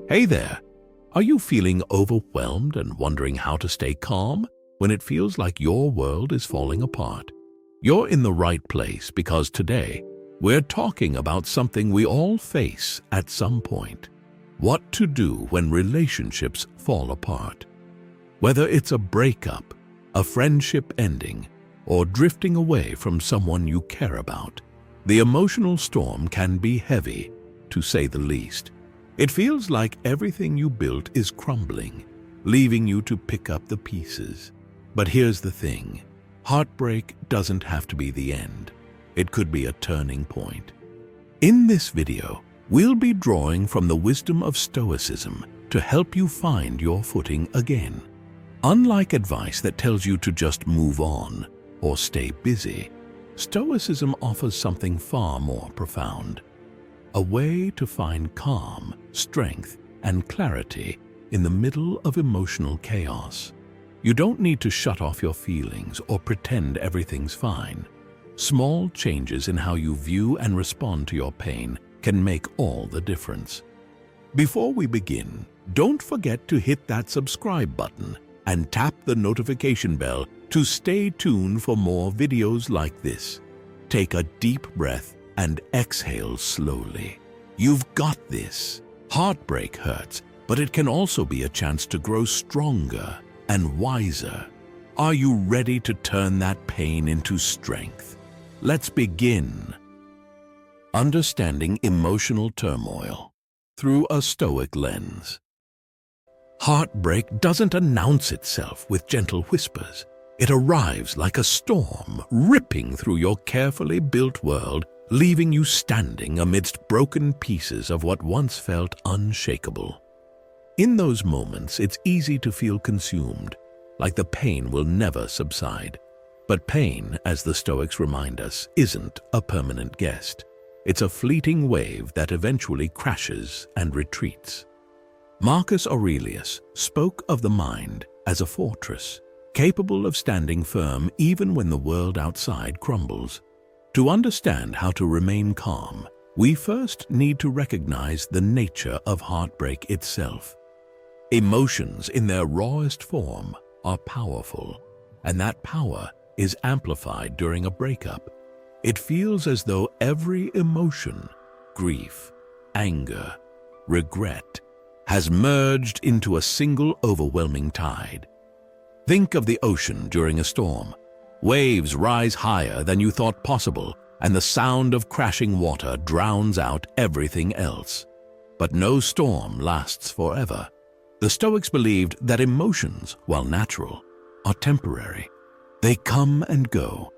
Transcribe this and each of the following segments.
Hey there! Are you feeling overwhelmed and wondering how to stay calm when it feels like your world is falling apart? You're in the right place because today we're talking about something we all face at some point. What to do when relationships fall apart. Whether it's a breakup, a friendship ending, or drifting away from someone you care about, the emotional storm can be heavy, to say the least. It feels like everything you built is crumbling, leaving you to pick up the pieces. But here's the thing, heartbreak doesn't have to be the end. It could be a turning point. In this video, we'll be drawing from the wisdom of Stoicism to help you find your footing again. Unlike advice that tells you to just move on or stay busy, Stoicism offers something far more profound. A way to find calm, strength, and clarity in the middle of emotional chaos. You don't need to shut off your feelings or pretend everything's fine. Small changes in how you view and respond to your pain can make all the difference. Before we begin, don't forget to hit that subscribe button and tap the notification bell to stay tuned for more videos like this. Take a deep breath and exhale slowly. You've got this. Heartbreak hurts, but it can also be a chance to grow stronger and wiser. Are you ready to turn that pain into strength? Let's begin. Understanding emotional turmoil through a Stoic lens. Heartbreak doesn't announce itself with gentle whispers. It arrives like a storm, ripping through your carefully built world, leaving you standing amidst broken pieces of what once felt unshakable. In those moments, it's easy to feel consumed, like the pain will never subside. But pain, as the Stoics remind us, isn't a permanent guest. It's a fleeting wave that eventually crashes and retreats. Marcus Aurelius spoke of the mind as a fortress, capable of standing firm even when the world outside crumbles. To understand how to remain calm, we first need to recognize the nature of heartbreak itself. Emotions in their rawest form are powerful, and that power is amplified during a breakup. It feels as though every emotion, grief, anger, regret, has merged into a single overwhelming tide. Think of the ocean during a storm. Waves rise higher than you thought possible, and the sound of crashing water drowns out everything else. But no storm lasts forever. The Stoics believed that emotions, while natural, are temporary. They come and go,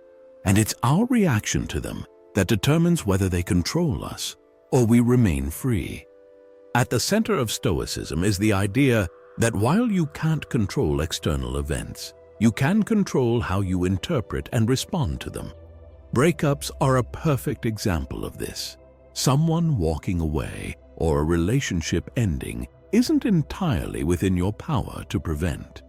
and it's our reaction to them that determines whether they control us or we remain free. At the center of Stoicism is the idea that while you can't control external events, you can control how you interpret and respond to them. Breakups are a perfect example of this. Someone walking away or a relationship ending isn't entirely within your power to prevent.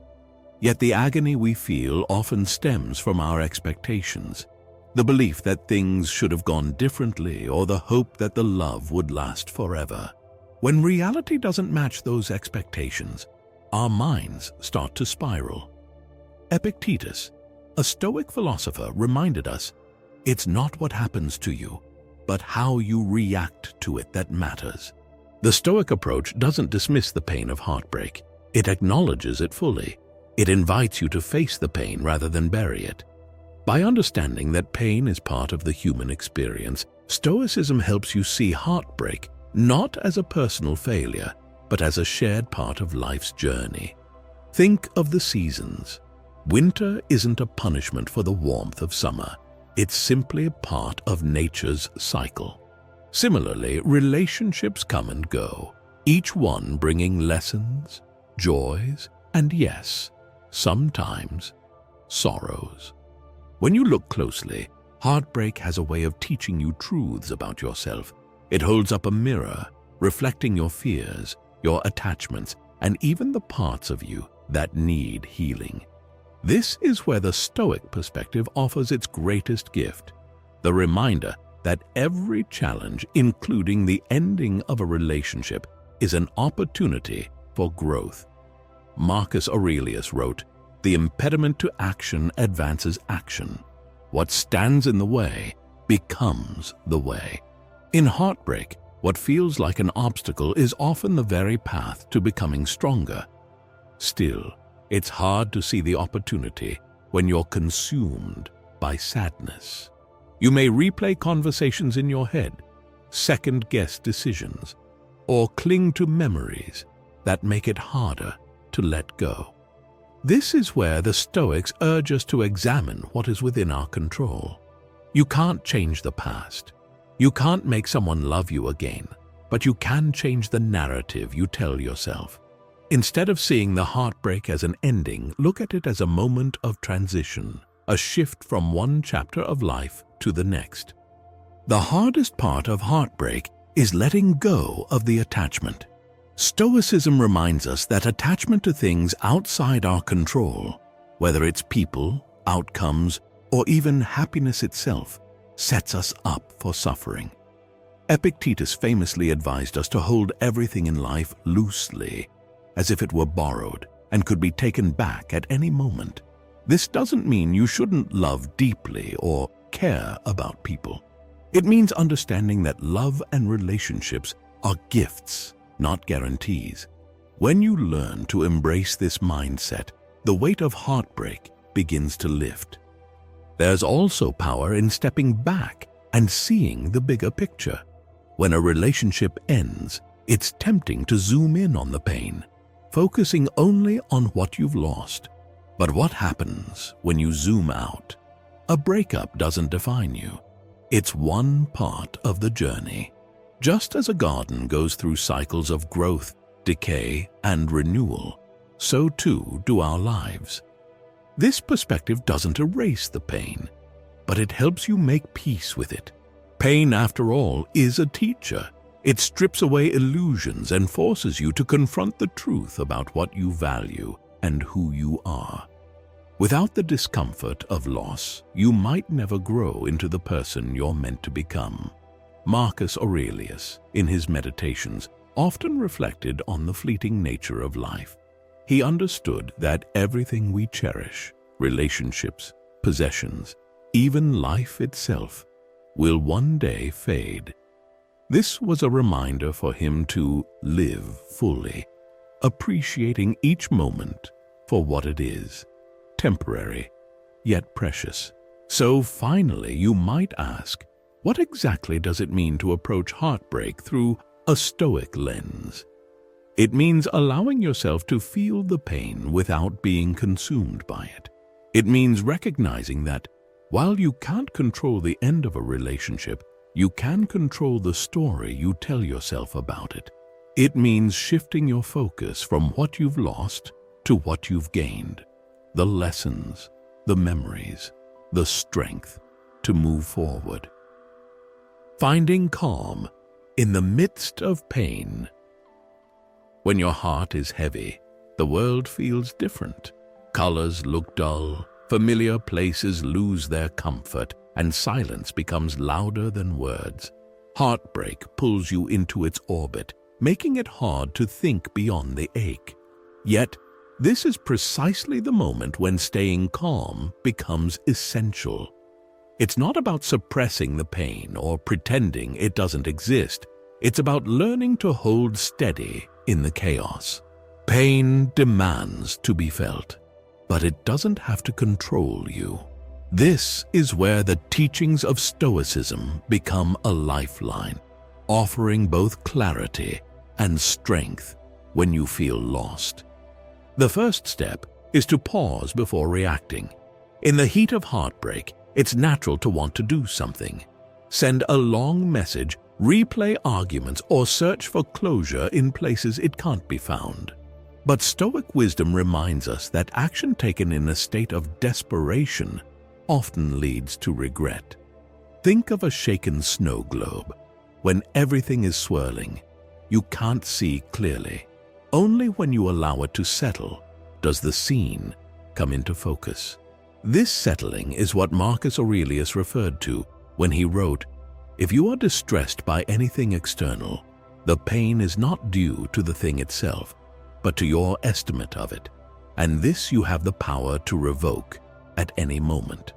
Yet the agony we feel often stems from our expectations, the belief that things should have gone differently or the hope that the love would last forever. When reality doesn't match those expectations, our minds start to spiral. Epictetus, a Stoic philosopher, reminded us, it's not what happens to you, but how you react to it that matters. The Stoic approach doesn't dismiss the pain of heartbreak. It acknowledges it fully. It invites you to face the pain rather than bury it. By understanding that pain is part of the human experience, Stoicism helps you see heartbreak not as a personal failure, but as a shared part of life's journey. Think of the seasons. Winter isn't a punishment for the warmth of summer. It's simply a part of nature's cycle. Similarly, relationships come and go, each one bringing lessons, joys, and yes, sometimes sorrows. When you look closely, heartbreak has a way of teaching you truths about yourself. It holds up a mirror, reflecting your fears, your attachments, and even the parts of you that need healing. This is where the Stoic perspective offers its greatest gift, the reminder that every challenge, including the ending of a relationship, is an opportunity for growth. Marcus Aurelius wrote, "The impediment to action advances action. What stands in the way becomes the way." In heartbreak, what feels like an obstacle is often the very path to becoming stronger. Still, it's hard to see the opportunity when you're consumed by sadness. You may replay conversations in your head, second-guess decisions, or cling to memories that make it harder to let go. This is where the Stoics urge us to examine what is within our control. You can't change the past. You can't make someone love you again, but you can change the narrative you tell yourself. Instead of seeing the heartbreak as an ending, look at it as a moment of transition, a shift from one chapter of life to the next. The hardest part of heartbreak is letting go of the attachment. Stoicism reminds us that attachment to things outside our control, whether it's people, outcomes, or even happiness itself, sets us up for suffering. Epictetus famously advised us to hold everything in life loosely, as if it were borrowed and could be taken back at any moment. This doesn't mean you shouldn't love deeply or care about people. It means understanding that love and relationships are gifts, not guarantees. When you learn to embrace this mindset, the weight of heartbreak begins to lift. There's also power in stepping back and seeing the bigger picture. When a relationship ends, it's tempting to zoom in on the pain, focusing only on what you've lost. But what happens when you zoom out? A breakup doesn't define you. It's one part of the journey. Just as a garden goes through cycles of growth, decay, and renewal, so too do our lives. This perspective doesn't erase the pain, but it helps you make peace with it. Pain, after all, is a teacher. It strips away illusions and forces you to confront the truth about what you value and who you are. Without the discomfort of loss, you might never grow into the person you're meant to become. Marcus Aurelius, in his meditations, often reflected on the fleeting nature of life. He understood that everything we cherish, relationships, possessions, even life itself, will one day fade. This was a reminder for him to live fully, appreciating each moment for what it is, temporary, yet precious. So finally, you might ask, what exactly does it mean to approach heartbreak through a Stoic lens? It means allowing yourself to feel the pain without being consumed by it. It means recognizing that while you can't control the end of a relationship, you can control the story you tell yourself about it. It means shifting your focus from what you've lost to what you've gained, the lessons, the memories, the strength to move forward. Finding calm in the midst of pain. When your heart is heavy, the world feels different. Colors look dull, familiar places lose their comfort, and silence becomes louder than words. Heartbreak pulls you into its orbit, making it hard to think beyond the ache. Yet, this is precisely the moment when staying calm becomes essential. It's not about suppressing the pain or pretending it doesn't exist. It's about learning to hold steady in the chaos. Pain demands to be felt, but it doesn't have to control you. This is where the teachings of Stoicism become a lifeline, offering both clarity and strength when you feel lost. The first step is to pause before reacting. In the heat of heartbreak, it's natural to want to do something. Send a long message, replay arguments, or search for closure in places it can't be found. But Stoic wisdom reminds us that action taken in a state of desperation often leads to regret. Think of a shaken snow globe. When everything is swirling, you can't see clearly. Only when you allow it to settle does the scene come into focus. This settling is what Marcus Aurelius referred to when he wrote, "If you are distressed by anything external, The pain is not due to the thing itself, but to your estimate of it, and this you have the power to revoke at any moment.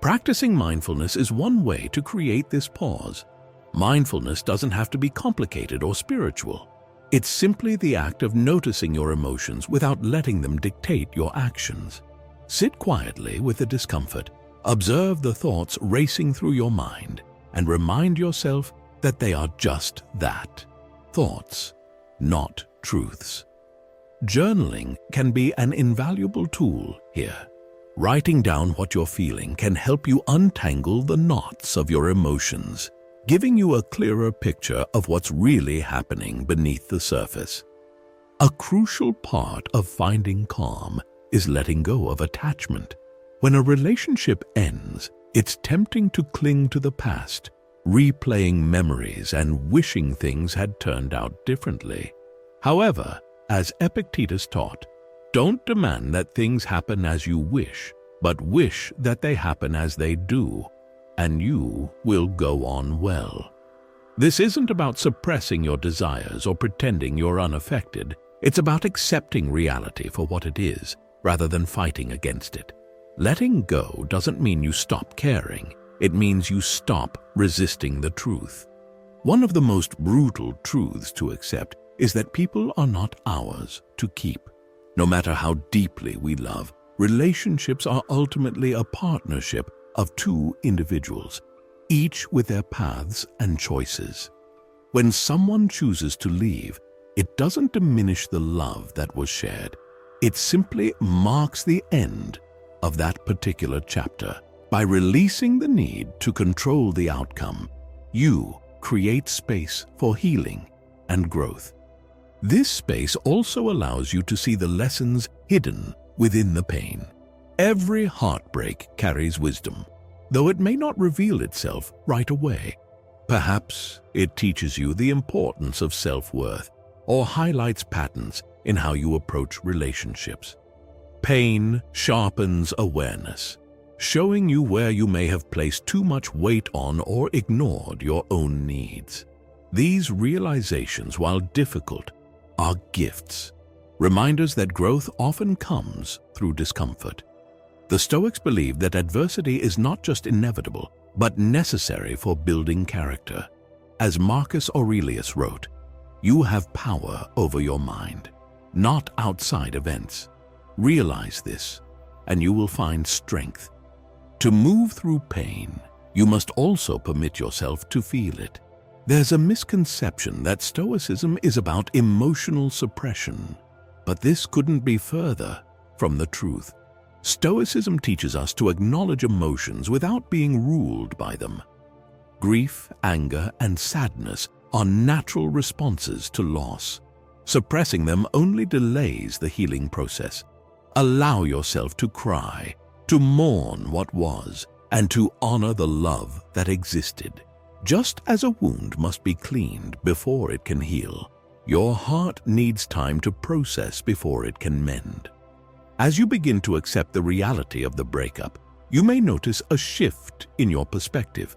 Practicing mindfulness is one way to create this pause. Mindfulness doesn't have to be complicated or spiritual. It's simply the act of noticing your emotions without letting them dictate your actions. Sit quietly with the discomfort, observe the thoughts racing through your mind, and remind yourself that they are just that, thoughts, not truths. Journaling can be an invaluable tool here. Writing down what you're feeling can help you untangle the knots of your emotions, giving you a clearer picture of what's really happening beneath the surface. A crucial part of finding calm is letting go of attachment. When a relationship ends, it's tempting to cling to the past, replaying memories and wishing things had turned out differently. However, as Epictetus taught, don't demand that things happen as you wish, but wish that they happen as they do, and you will go on well. This isn't about suppressing your desires or pretending you're unaffected. It's about accepting reality for what it is, rather than fighting against it. Letting go doesn't mean you stop caring. It means you stop resisting the truth. One of the most brutal truths to accept is that people are not ours to keep. No matter how deeply we love, relationships are ultimately a partnership of two individuals, each with their paths and choices. When someone chooses to leave, it doesn't diminish the love that was shared. It simply marks the end of that particular chapter. By releasing the need to control the outcome, you create space for healing and growth. This space also allows you to see the lessons hidden within the pain. Every heartbreak carries wisdom, though it may not reveal itself right away. Perhaps it teaches you the importance of self-worth or highlights patterns in how you approach relationships. Pain sharpens awareness, showing you where you may have placed too much weight on or ignored your own needs. These realizations, while difficult, are gifts, reminders that growth often comes through discomfort. The Stoics believed that adversity is not just inevitable, but necessary for building character. As Marcus Aurelius wrote, "You have power over your mind, not outside events. Realize this, and you will find strength. To move through pain, you must also permit yourself to feel it." There's a misconception that Stoicism is about emotional suppression, but this couldn't be further from the truth. Stoicism teaches us to acknowledge emotions without being ruled by them. Grief, anger, and sadness are natural responses to loss. Suppressing them only delays the healing process. Allow yourself to cry, to mourn what was, and to honor the love that existed. Just as a wound must be cleaned before it can heal, your heart needs time to process before it can mend. As you begin to accept the reality of the breakup, you may notice a shift in your perspective.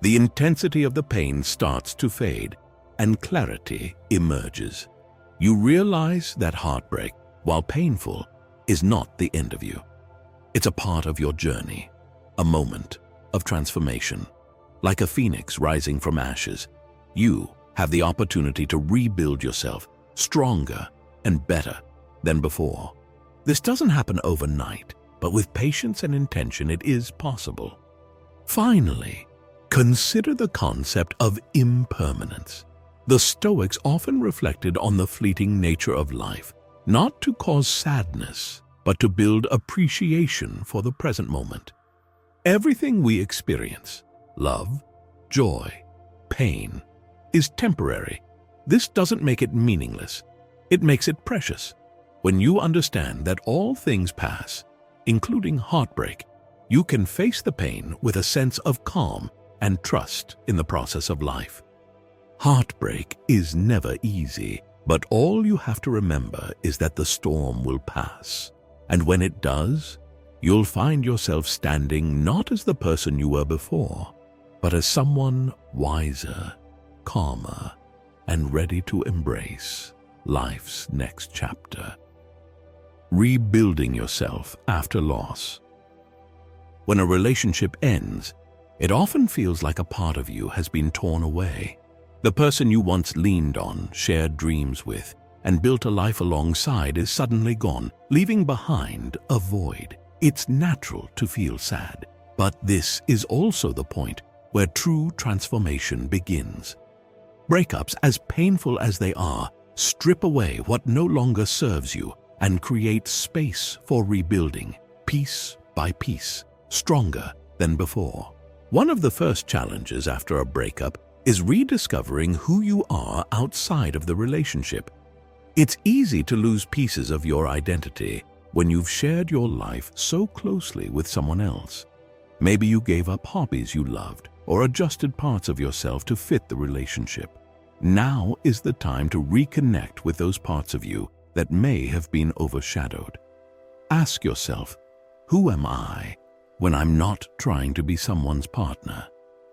The intensity of the pain starts to fade, and clarity emerges. You realize that heartbreak, while painful, is not the end of you. It's a part of your journey, a moment of transformation. Like a phoenix rising from ashes, you have the opportunity to rebuild yourself stronger and better than before. This doesn't happen overnight, but with patience and intention, it is possible. Finally, consider the concept of impermanence. The Stoics often reflected on the fleeting nature of life, not to cause sadness, but to build appreciation for the present moment. Everything we experience, love, joy, pain, is temporary. This doesn't make it meaningless. It makes it precious. When you understand that all things pass, including heartbreak, you can face the pain with a sense of calm and trust in the process of life. Heartbreak is never easy, but all you have to remember is that the storm will pass. And when it does, you'll find yourself standing not as the person you were before, but as someone wiser, calmer, and ready to embrace life's next chapter. Rebuilding yourself after loss. When a relationship ends, it often feels like a part of you has been torn away. The person you once leaned on, shared dreams with, and built a life alongside is suddenly gone, leaving behind a void. It's natural to feel sad, but this is also the point where true transformation begins. Breakups, as painful as they are, strip away what no longer serves you and create space for rebuilding, piece by piece, stronger than before. One of the first challenges after a breakup is rediscovering who you are outside of the relationship. It's easy to lose pieces of your identity when you've shared your life so closely with someone else. Maybe you gave up hobbies you loved or adjusted parts of yourself to fit the relationship. Now is the time to reconnect with those parts of you that may have been overshadowed. Ask yourself, who am I when I'm not trying to be someone's partner?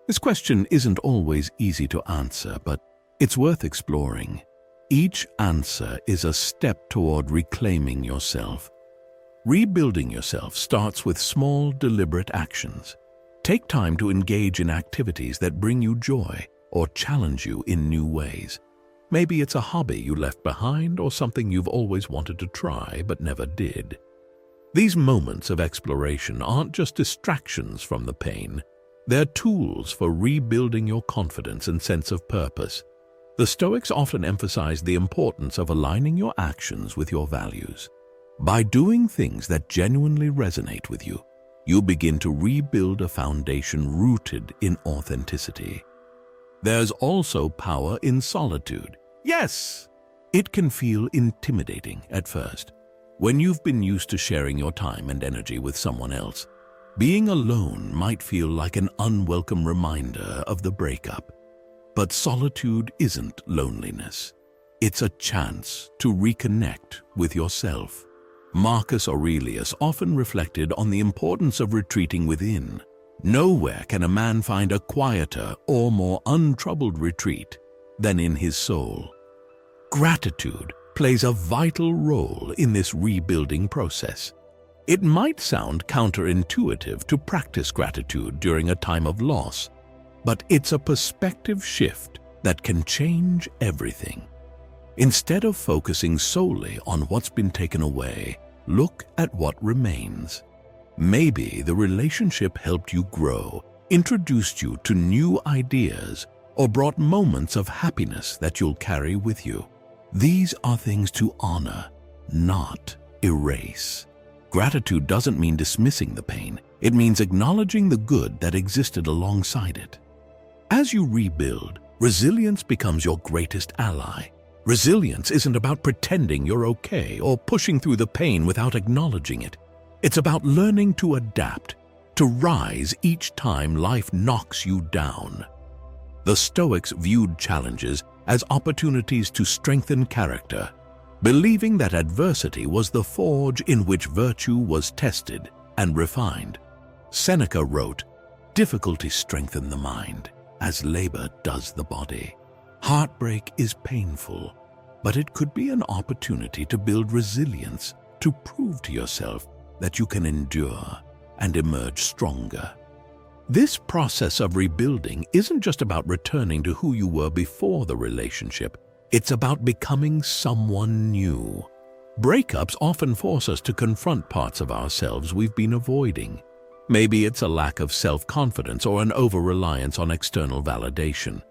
This question isn't always easy to answer, but it's worth exploring. Each answer is a step toward reclaiming yourself. Rebuilding yourself starts with small, deliberate actions. Take time to engage in activities that bring you joy or challenge you in new ways. Maybe it's a hobby you left behind or something you've always wanted to try but never did. These moments of exploration aren't just distractions from the pain. They're tools for rebuilding your confidence and sense of purpose. The Stoics often emphasize the importance of aligning your actions with your values. By doing things that genuinely resonate with you, you begin to rebuild a foundation rooted in authenticity. There's also power in solitude. Yes, it can feel intimidating at first. When you've been used to sharing your time and energy with someone else, being alone might feel like an unwelcome reminder of the breakup. But solitude isn't loneliness. It's a chance to reconnect with yourself. Marcus Aurelius often reflected on the importance of retreating within. Nowhere can a man find a quieter or more untroubled retreat than in his soul. Gratitude plays a vital role in this rebuilding process. It might sound counterintuitive to practice gratitude during a time of loss, but it's a perspective shift that can change everything. Instead of focusing solely on what's been taken away, look at what remains. Maybe the relationship helped you grow, introduced you to new ideas, or brought moments of happiness that you'll carry with you. These are things to honor, not erase. Gratitude doesn't mean dismissing the pain. It means acknowledging the good that existed alongside it. As you rebuild, resilience becomes your greatest ally. Resilience isn't about pretending you're okay or pushing through the pain without acknowledging it. It's about learning to adapt, to rise each time life knocks you down. The Stoics viewed challenges as opportunities to strengthen character, believing that adversity was the forge in which virtue was tested and refined. Seneca wrote, "Difficulties strengthen the mind, as labor does the body." Heartbreak is painful, but it could be an opportunity to build resilience, to prove to yourself that you can endure and emerge stronger. This process of rebuilding isn't just about returning to who you were before the relationship. It's about becoming someone new. Breakups often force us to confront parts of ourselves we've been avoiding. Maybe it's a lack of self-confidence or an over-reliance on external validation.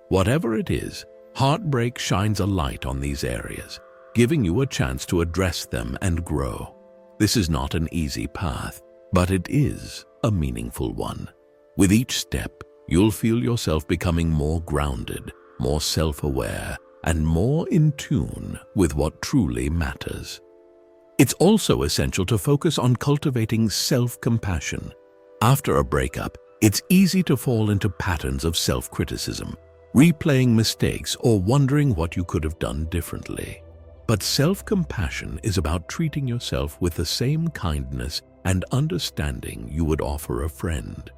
Whatever it is, heartbreak shines a light on these areas, giving you a chance to address them and grow. This is not an easy path, but it is a meaningful one. With each step, you'll feel yourself becoming more grounded, more self-aware, and more in tune with what truly matters. It's also essential to focus on cultivating self-compassion. After a breakup, it's easy to fall into patterns of self-criticism, replaying mistakes or wondering what you could have done differently. But self-compassion is about treating yourself with the same kindness and understanding you would offer a friend.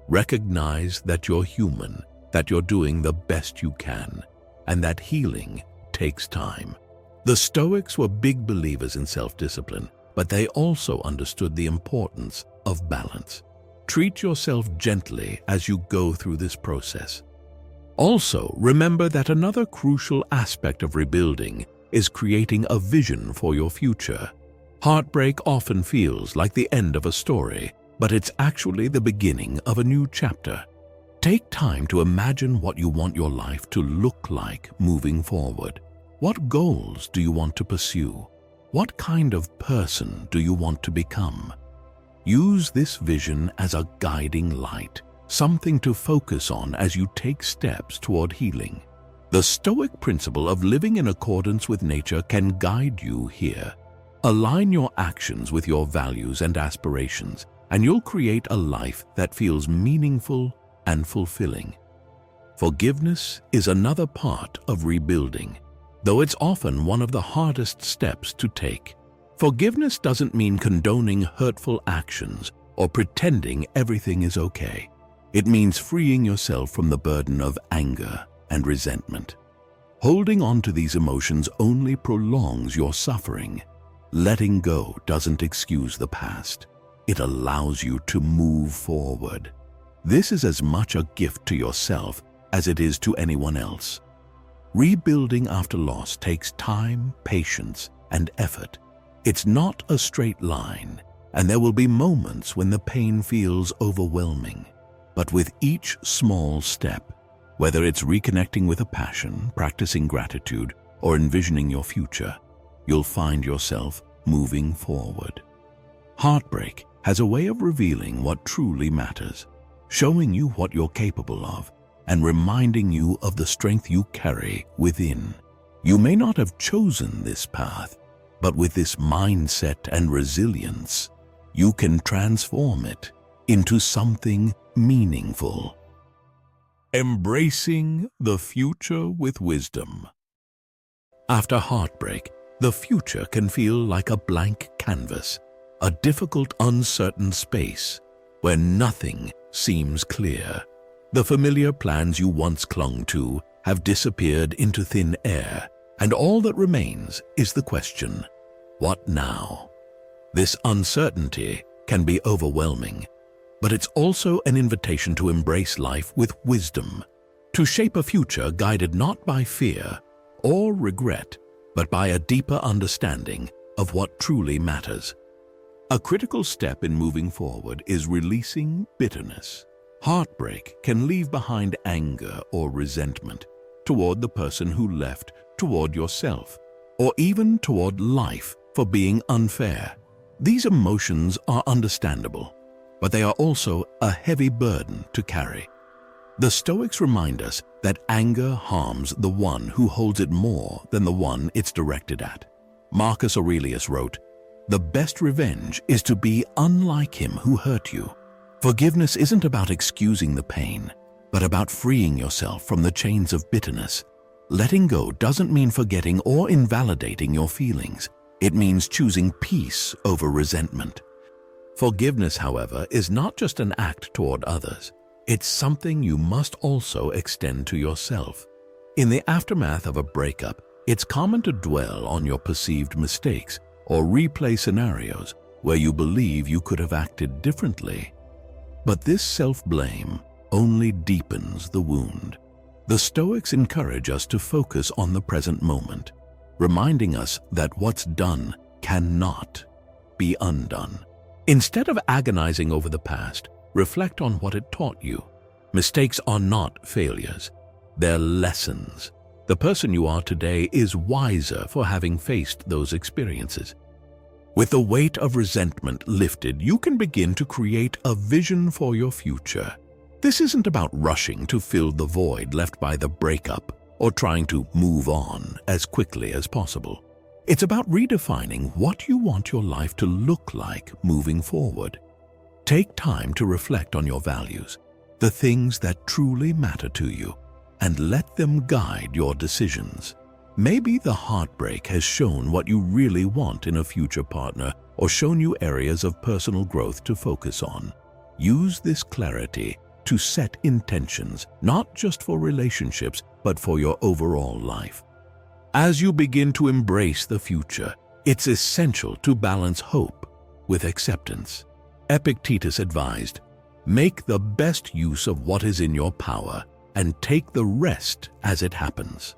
Recognize that you're human, that you're doing the best you can, and that healing takes time. The Stoics were big believers in self-discipline, but they also understood the importance of balance. Treat yourself gently as you go through this process. Also, remember that another crucial aspect of rebuilding is creating a vision for your future. Heartbreak often feels like the end of a story, but it's actually the beginning of a new chapter. Take time to imagine what you want your life to look like moving forward. What goals do you want to pursue? What kind of person do you want to become? Use this vision as a guiding light, something to focus on as you take steps toward healing. The Stoic principle of living in accordance with nature can guide you here. Align your actions with your values and aspirations, and you'll create a life that feels meaningful and fulfilling. Forgiveness is another part of rebuilding, though it's often one of the hardest steps to take. Forgiveness doesn't mean condoning hurtful actions or pretending everything is okay. It means freeing yourself from the burden of anger and resentment. Holding on to these emotions only prolongs your suffering. Letting go doesn't excuse the past. It allows you to move forward. This is as much a gift to yourself as it is to anyone else. Rebuilding after loss takes time, patience, and effort. It's not a straight line, and there will be moments when the pain feels overwhelming. But with each small step, whether it's reconnecting with a passion, practicing gratitude, or envisioning your future, you'll find yourself moving forward. Heartbreak has a way of revealing what truly matters, showing you what you're capable of, and reminding you of the strength you carry within. You may not have chosen this path, but with this mindset and resilience, you can transform it into something meaningful. Embracing the future with wisdom. After heartbreak, the future can feel like a blank canvas, a difficult, uncertain space where nothing seems clear. The familiar plans you once clung to have disappeared into thin air, and all that remains is the question, what now? This uncertainty can be overwhelming, but it's also an invitation to embrace life with wisdom, to shape a future guided not by fear or regret, but by a deeper understanding of what truly matters. A critical step in moving forward is releasing bitterness. Heartbreak can leave behind anger or resentment toward the person who left, toward yourself, or even toward life for being unfair. These emotions are understandable, but they are also a heavy burden to carry. The Stoics remind us that anger harms the one who holds it more than the one it's directed at. Marcus Aurelius wrote, "The best revenge is to be unlike him who hurt you." Forgiveness isn't about excusing the pain, but about freeing yourself from the chains of bitterness. Letting go doesn't mean forgetting or invalidating your feelings. It means choosing peace over resentment. Forgiveness, however, is not just an act toward others. It's something you must also extend to yourself. In the aftermath of a breakup, it's common to dwell on your perceived mistakes or replay scenarios where you believe you could have acted differently. But this self-blame only deepens the wound. The Stoics encourage us to focus on the present moment, reminding us that what's done cannot be undone. Instead of agonizing over the past, reflect on what it taught you. Mistakes are not failures, they're lessons. The person you are today is wiser for having faced those experiences. With the weight of resentment lifted, you can begin to create a vision for your future. This isn't about rushing to fill the void left by the breakup or trying to move on as quickly as possible. It's about redefining what you want your life to look like moving forward. Take time to reflect on your values, the things that truly matter to you, and let them guide your decisions. Maybe the heartbreak has shown what you really want in a future partner or shown you areas of personal growth to focus on. Use this clarity to set intentions, not just for relationships, but for your overall life. As you begin to embrace the future, it's essential to balance hope with acceptance. Epictetus advised, "Make the best use of what is in your power and take the rest as it happens."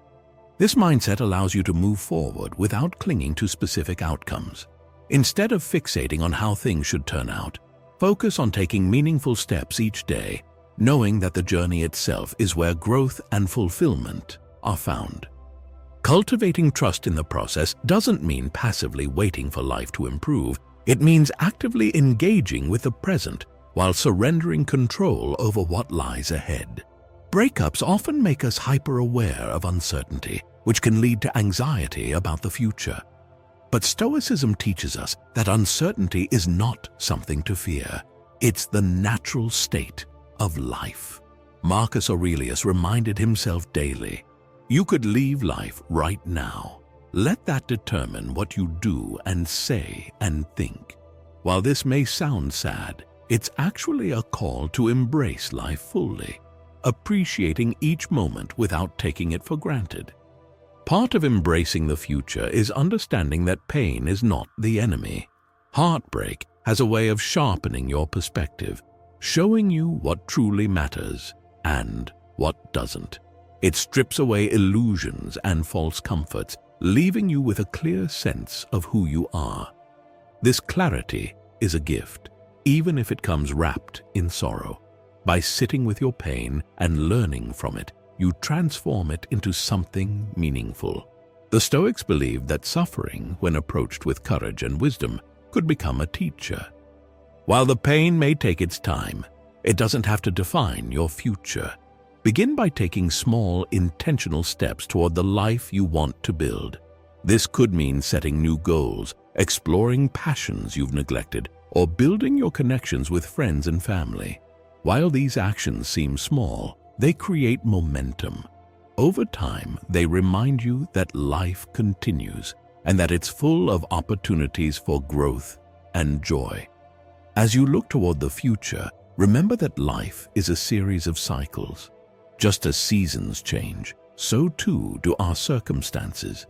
This mindset allows you to move forward without clinging to specific outcomes. Instead of fixating on how things should turn out, focus on taking meaningful steps each day, knowing that the journey itself is where growth and fulfillment are found. Cultivating trust in the process doesn't mean passively waiting for life to improve. It means actively engaging with the present while surrendering control over what lies ahead. Breakups often make us hyper-aware of uncertainty, which can lead to anxiety about the future. But Stoicism teaches us that uncertainty is not something to fear. It's the natural state of life. Marcus Aurelius reminded himself daily, "You could leave life right now. Let that determine what you do and say and think." While this may sound sad, it's actually a call to embrace life fully, appreciating each moment without taking it for granted. Part of embracing the future is understanding that pain is not the enemy. Heartbreak has a way of sharpening your perspective, showing you what truly matters and what doesn't. It strips away illusions and false comforts, leaving you with a clear sense of who you are. This clarity is a gift, even if it comes wrapped in sorrow. By sitting with your pain and learning from it, you transform it into something meaningful. The Stoics believed that suffering, when approached with courage and wisdom, could become a teacher. While the pain may take its time, it doesn't have to define your future. Begin by taking small, intentional steps toward the life you want to build. This could mean setting new goals, exploring passions you've neglected, or building your connections with friends and family. While these actions seem small, they create momentum. Over time, they remind you that life continues and that it's full of opportunities for growth and joy. As you look toward the future, remember that life is a series of cycles. Just as seasons change, so too do our circumstances.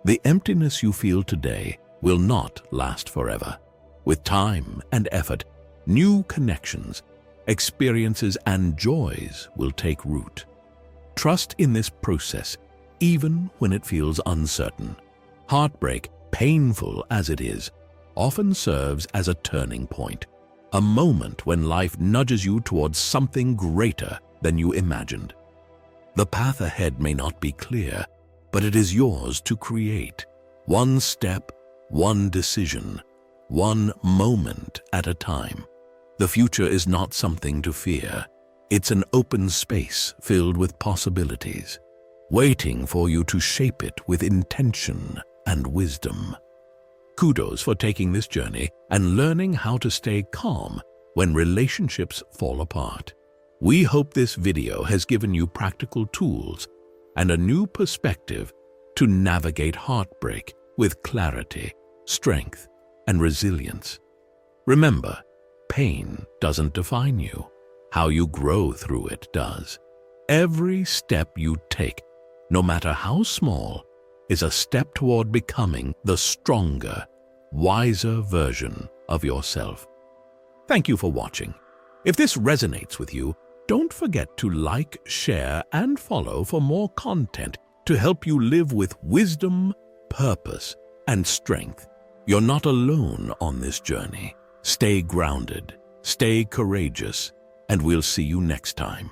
The emptiness you feel today will not last forever. With time and effort, new connections, experiences, and joys will take root. Trust in this process, even when it feels uncertain. Heartbreak, painful as it is, often serves as a turning point, a moment when life nudges you towards something greater than you imagined. The path ahead may not be clear, but it is yours to create. One step, one decision, one moment at a time. The future is not something to fear. It's an open space filled with possibilities, waiting for you to shape it with intention and wisdom. Kudos for taking this journey and learning how to stay calm when relationships fall apart. We hope this video has given you practical tools and a new perspective to navigate heartbreak with clarity, strength, and resilience. Remember, pain doesn't define you. How you grow through it does. Every step you take, no matter how small, is a step toward becoming the stronger, wiser version of yourself. Thank you for watching. If this resonates with you, don't forget to like, share, and follow for more content to help you live with wisdom, purpose, and strength. You're not alone on this journey. Stay grounded, stay courageous, and we'll see you next time.